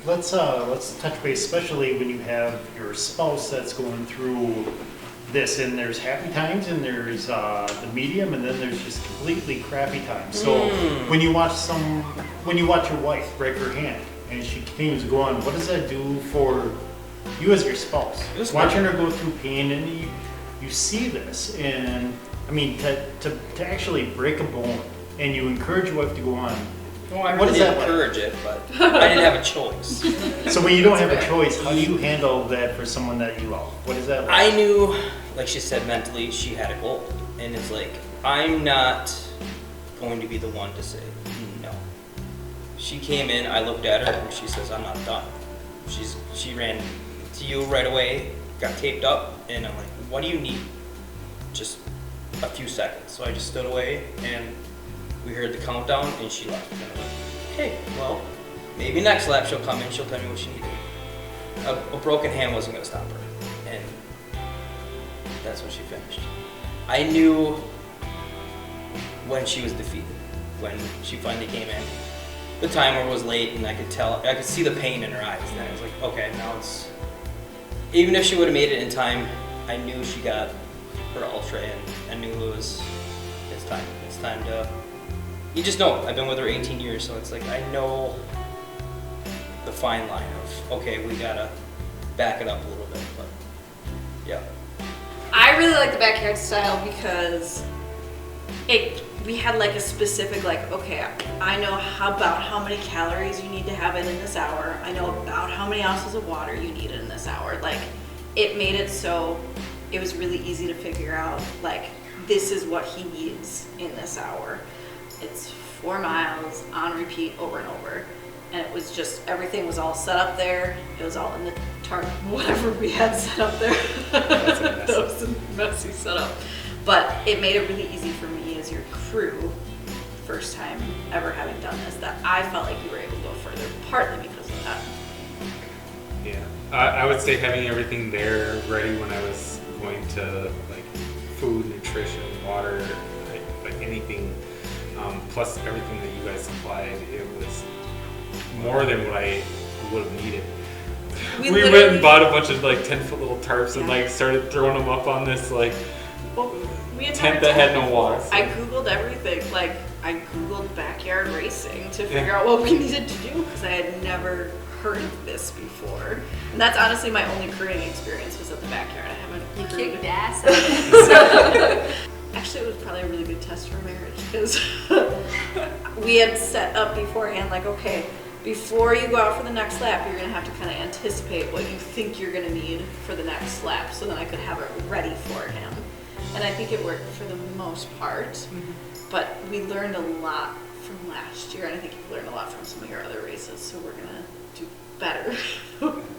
let's touch base, especially when you have your spouse that's going through this, and there's happy times, and there's the medium, and then there's just completely crappy times. So when you watch your wife break her hand, and she continues to go on, what does that do for you as your spouse? Watching her go through pain, and you see this, and I mean, to actually break a bone, and you encourage your wife to go on. Well, I really didn't encourage it, but I didn't have a choice. So when you don't have a choice, how do you handle that for someone that you love? What is that like? I knew, like she said, mentally she had a goal. And it's like, I'm not going to be the one to say no. She came in, I looked at her, and she says, I'm not done. She ran to you right away, got taped up, and I'm like, what do you need? Just a few seconds. So I just stood away, and we heard the countdown, and she left. And I'm like, okay, well, maybe next lap she'll come in, she'll tell me what she needed. A broken hand wasn't going to stop her, and that's when she finished. I knew when she was defeated, when she finally came in. The timer was late, and I could see the pain in her eyes, and I was like, okay, now it's, even if she would have made it in time, I knew she got her ultra in. I knew it's time to, you just know. I've been with her 18 years, so it's like I know the fine line of, okay, we gotta back it up a little bit, but yeah. I really like the backyard style because we had like a specific, like, okay, I know about how many calories you need to have in this hour. I know about how many ounces of water you need in this hour. Like, it made it so it was really easy to figure out, like, this is what he needs in this hour. It's 4 miles on repeat over and over. And it was just, everything was all set up there. It was all in the tarp, whatever we had set up there. That was a messy setup. But it made it really easy for me as your crew, first time ever having done this, that I felt like you were able to go further, partly because of that. Yeah, I would say having everything there ready when I was going to, like, food, nutrition, water, like anything, plus everything that you guys supplied, it was more than what I would have needed. We went and bought a bunch of like 10-foot little tarps and like started throwing them up on this like tent that had no walls. I Googled everything. Like, I Googled backyard racing to figure out what we needed to do because I had never heard of this before. And that's honestly my only crewing experience was at the backyard. I haven't. You kicked ass. Actually, it was probably a really good test for marriage because we had set up beforehand, like, okay, before you go out for the next lap, you're going to have to kind of anticipate what you think you're going to need for the next lap, so then I could have it ready for him. And I think it worked for the most part, but we learned a lot from last year, and I think you learned a lot from some of your other races, so we're going to do better.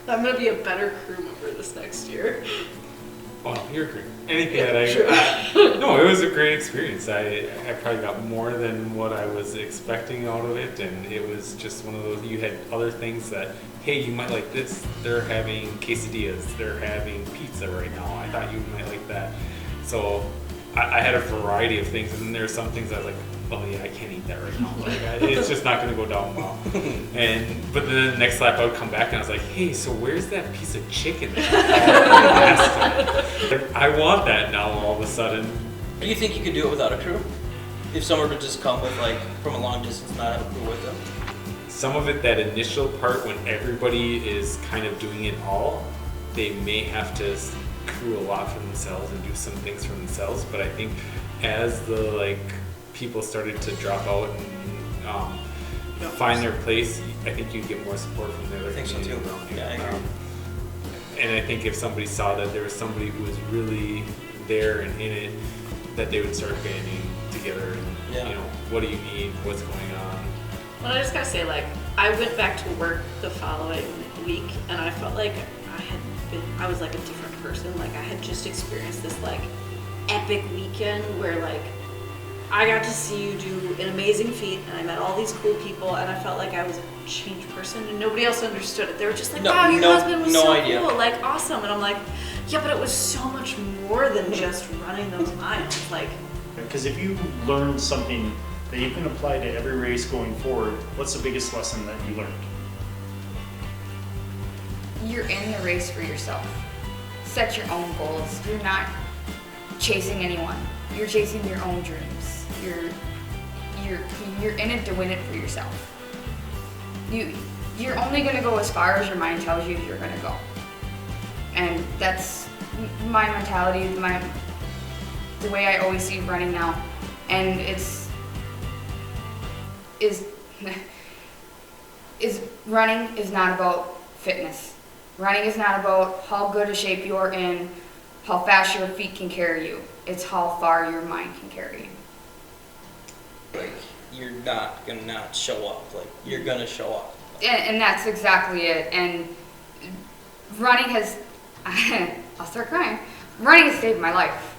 I'm going to be a better crew member this next year. Well, you're great. Anything that no, it was a great experience. I probably got more than what I was expecting out of it, and it was just one of those, you had other things that, hey, you might like this. They're having quesadillas. They're having pizza right now. I thought you might like that. So I had a variety of things, and then there are some things I was like, oh yeah, I can't eat that right now. Like, it's just not going to go down well. But then the next lap I would come back and I was like, hey, so where's that piece of chicken last time? I want that now all of a sudden. Do you think you could do it without a crew? If someone would just come with, like, from a long distance, not have a crew with them? Some of it, that initial part when everybody is kind of doing it all, they may have to crew a lot for themselves and do some things for themselves. But I think as the, like, people started to drop out and find their place, I think you'd get more support from the other community around you. Yeah, I agree. And I think if somebody saw that there was somebody who was really there and in it, that they would start banding together and, you know, what do you need, what's going on. Well, I just gotta say, like, I went back to work the following week and I felt like I was like a different person. Like, I had just experienced this, like, epic weekend where, like, I got to see you do an amazing feat, and I met all these cool people, and I felt like I was a changed person, and nobody else understood it. They were just like, wow, your husband was so cool, like, awesome. And I'm like, yeah, but it was so much more than just running those miles. Like, because if you learn something that you can apply to every race going forward, what's the biggest lesson that you learned? you're in the race for yourself. Set your own goals. You're not chasing anyone. You're chasing your own dreams. You're in it to win it for yourself. You're only gonna go as far as your mind tells you you're gonna go. And that's my mentality, the way I always see running now. And running is not about fitness. Running is not about how good a shape you're in, how fast your feet can carry you. It's how far your mind can carry you. Like, you're not gonna not show up. Like, you're gonna show up. And that's exactly it. And running has, I'll start crying. Running has saved my life.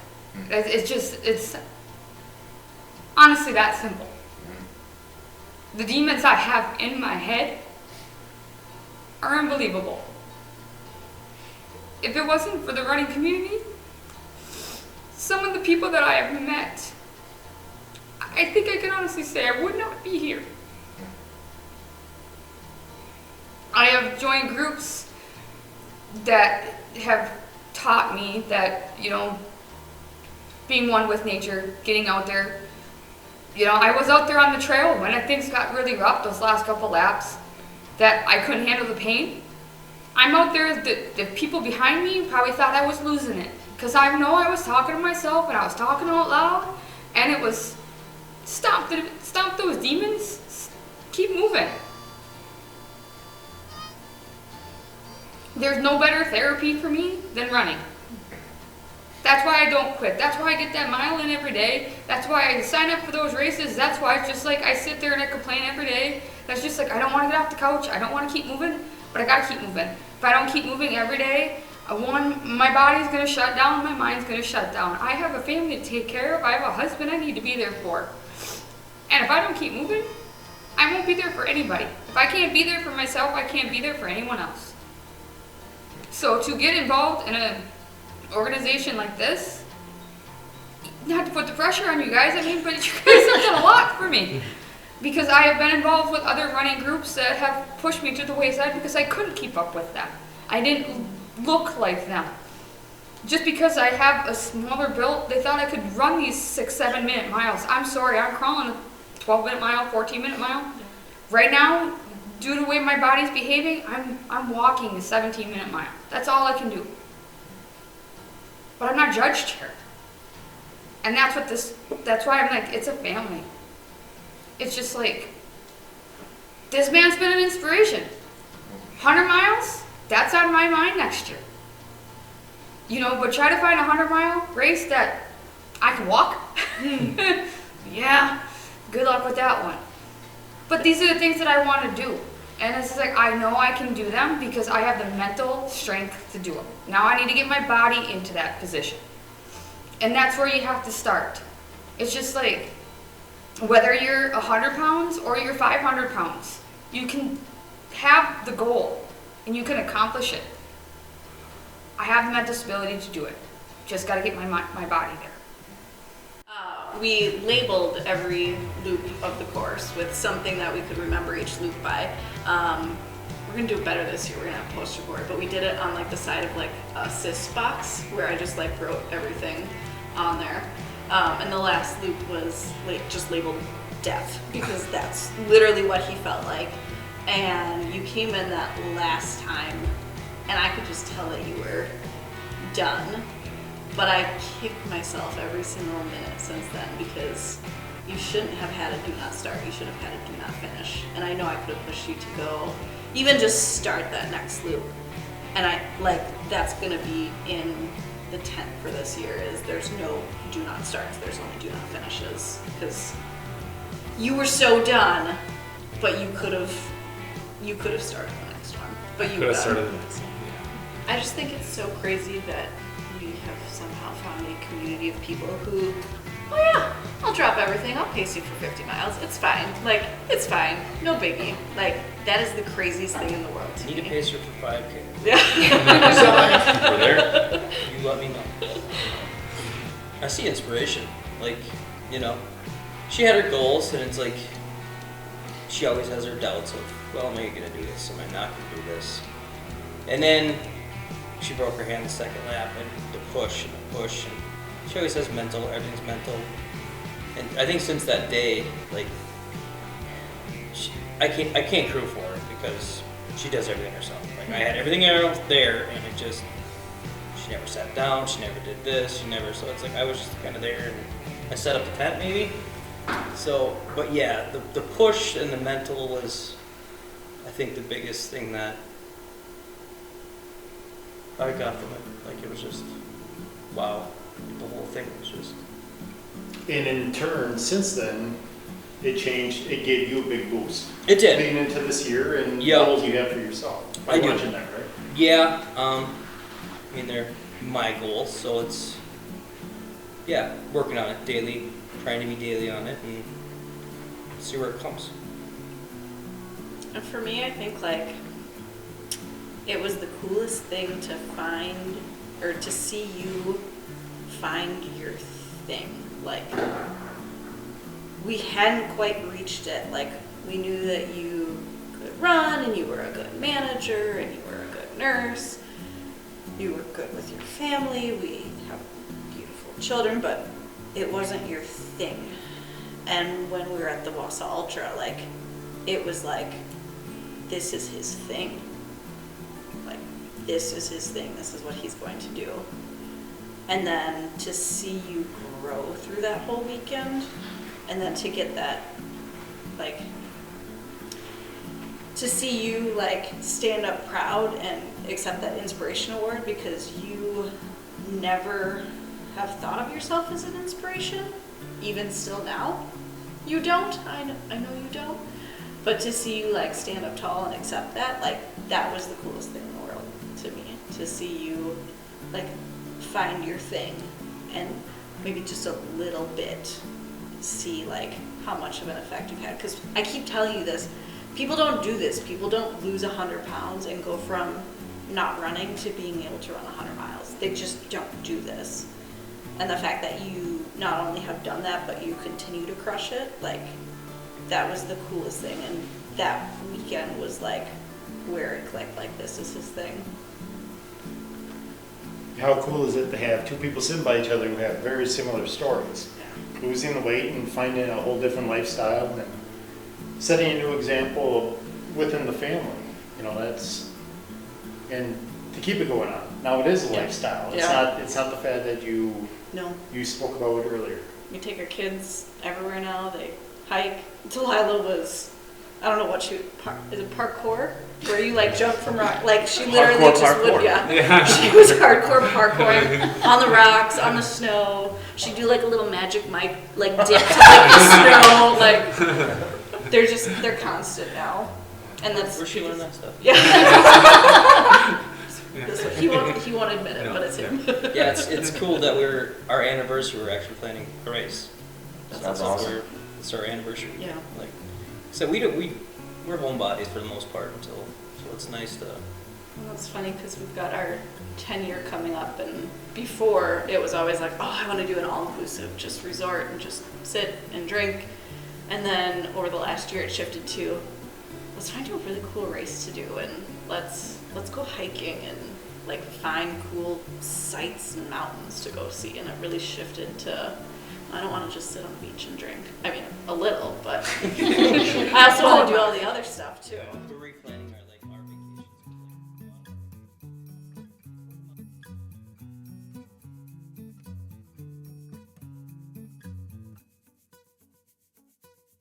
It's honestly that simple. The demons I have in my head are unbelievable. If it wasn't for the running community, some of the people that I have met, I think I can honestly say I would not be here. I have joined groups that have taught me that, being one with nature, getting out there. I was out there on the trail when things got really rough those last couple laps that I couldn't handle the pain. I'm out there, the people behind me probably thought I was losing it because I know I was talking to myself and I was talking out loud, and it was stop those demons, keep moving. There's no better therapy for me than running. That's why I don't quit. That's why I get that mile in every day. That's why I sign up for those races. That's why it's just like I sit there and I complain every day. That's just like I don't want to get off the couch. I don't want to keep moving, but I got to keep moving. If I don't keep moving every day, my body's going to shut down, my mind's going to shut down. I have a family to take care of. I have a husband I need to be there for. And if I don't keep moving, I won't be there for anybody. If I can't be there for myself, I can't be there for anyone else. So to get involved in an organization like this, not to put the pressure on you guys, but you guys have done a lot for me. Because I have been involved with other running groups that have pushed me to the wayside because I couldn't keep up with them. I didn't look like them. Just because I have a smaller build, they thought I could run these 6-7 minute miles. I'm sorry, I'm crawling a 12-minute mile, 14-minute mile. Right now, due to the way my body's behaving, I'm walking a 17-minute mile. That's all I can do. But I'm not judged here. And that's why I'm like, it's a family. It's just like, this man's been an inspiration. 100 miles, that's on my mind next year. But try to find a 100-mile race that I can walk. Yeah, good luck with that one. But these are the things that I want to do. And it's just like, I know I can do them because I have the mental strength to do them. Now I need to get my body into that position. And that's where you have to start. It's just like, whether you're 100 pounds or you're 500 pounds, you can have the goal and you can accomplish it. I have the mental stability to do it. Just got to get my body there. We labeled every loop of the course with something that we could remember each loop by. We're gonna do it better this year. We're gonna have a poster board, but we did it on the side of a CIS box where I just wrote everything on there. And the last loop was just labeled death because that's literally what he felt like. And you came in that last time, and I could just tell that you were done. But I kicked myself every single minute since then because you shouldn't have had a do not start. You should have had a do not finish. And I know I could have pushed you to go, even just start that next loop. And that's gonna be in the tent for this year is there's no do not starts, there's only do not finishes. Because you were so done, but you could have started the next one. But you could have started the next one, yeah. I just think it's so crazy that we have somehow found a community of people who, oh yeah, I'll drop everything, I'll pace you for 50 miles, it's fine. It's fine, no biggie. That is the craziest thing in the world to me. Need a pacer for 5K. Yeah. We're there, you let me know. I see inspiration, she had her goals and it's she always has her doubts of, well, am I gonna do this, am I not gonna do this? And then she broke her hand the second lap, and the push and the push, and she always says mental, everything's mental. And I think since that day, like, I can't crew for her because she does everything herself. Like, I had everything else there, and it just, she never sat down, she never did this, so it's like I was just kind of there, and I set up the tent maybe. So, but yeah, the push and the mental was, I think, the biggest thing that I got from it. Like, it was just, wow, the whole thing was just. And in turn, since then, it changed, it gave you a big boost. It did. Leading into this year and Yep. goals you have for yourself. I do. Watching that, right? Yeah, I mean, they're my goals, so it's, yeah, working on it daily, trying to be daily on it, and see where it comes. And for me, I think like it was the coolest thing to find or to see you find your thing. Like, we hadn't quite reached it. Like, we knew that you could run and you were a good manager and you were a good nurse. You were good with your family. We have beautiful children, but it wasn't your thing. And when we were at the WausaUltra, like, it was like, this is his thing. Like, this is his thing. This is what he's going to do. And then to see you grow through that whole weekend, and then to get that, like, to see you, like, stand up proud and accept that inspiration award, because you never have thought of yourself as an inspiration, even still now. You don't. I know you don't. But to see you, like, stand up tall and accept that, like, that was the coolest thing in the world to me. To see you, like, find your thing and maybe just a little bit see, like, how much of an effect you've had. Because I keep telling you this, people don't do this. People don't lose 100 pounds and go from not running to being able to run 100 miles. They just don't do this. And the fact that you not only have done that, but you continue to crush it, like, that was the coolest thing. And that weekend was, like, where it clicked, like, this is his thing. How cool is it to have two people sitting by each other who have very similar stories? Losing the weight and finding a whole different lifestyle and setting a new example within the family. You know, that's, and to keep it going on. Now it is a lifestyle. It's not the fad that you spoke about earlier. We take our kids everywhere now. They hike. Delilah was, I don't know what she, is it parkour? Where you, like, jump from rock, like, she literally Parkour. would, yeah. She was hardcore parkouring on the rocks, on the snow. She'd do, like, a little magic mic, like, dip to, like, the snow, like, they're constant now. And that's. Where's she learning that stuff? Yeah. He won't admit it, but it's him. Yeah, it's cool that our anniversary, we're actually planning a race. That's awesome. It's our anniversary. Yeah. Like, so we're homebodies for the most part until, so it's nice to. Well, it's funny because we've got our 10-year coming up, and before it was always like, oh, I want to do an all-inclusive, just resort and just sit and drink. And then over the last year it shifted to, let's find a really cool race to do, and let's go hiking and, like, find cool sights and mountains to go see. And it really shifted to, I don't want to just sit on the beach and drink. I mean, a little, but I also want to do all the other stuff too.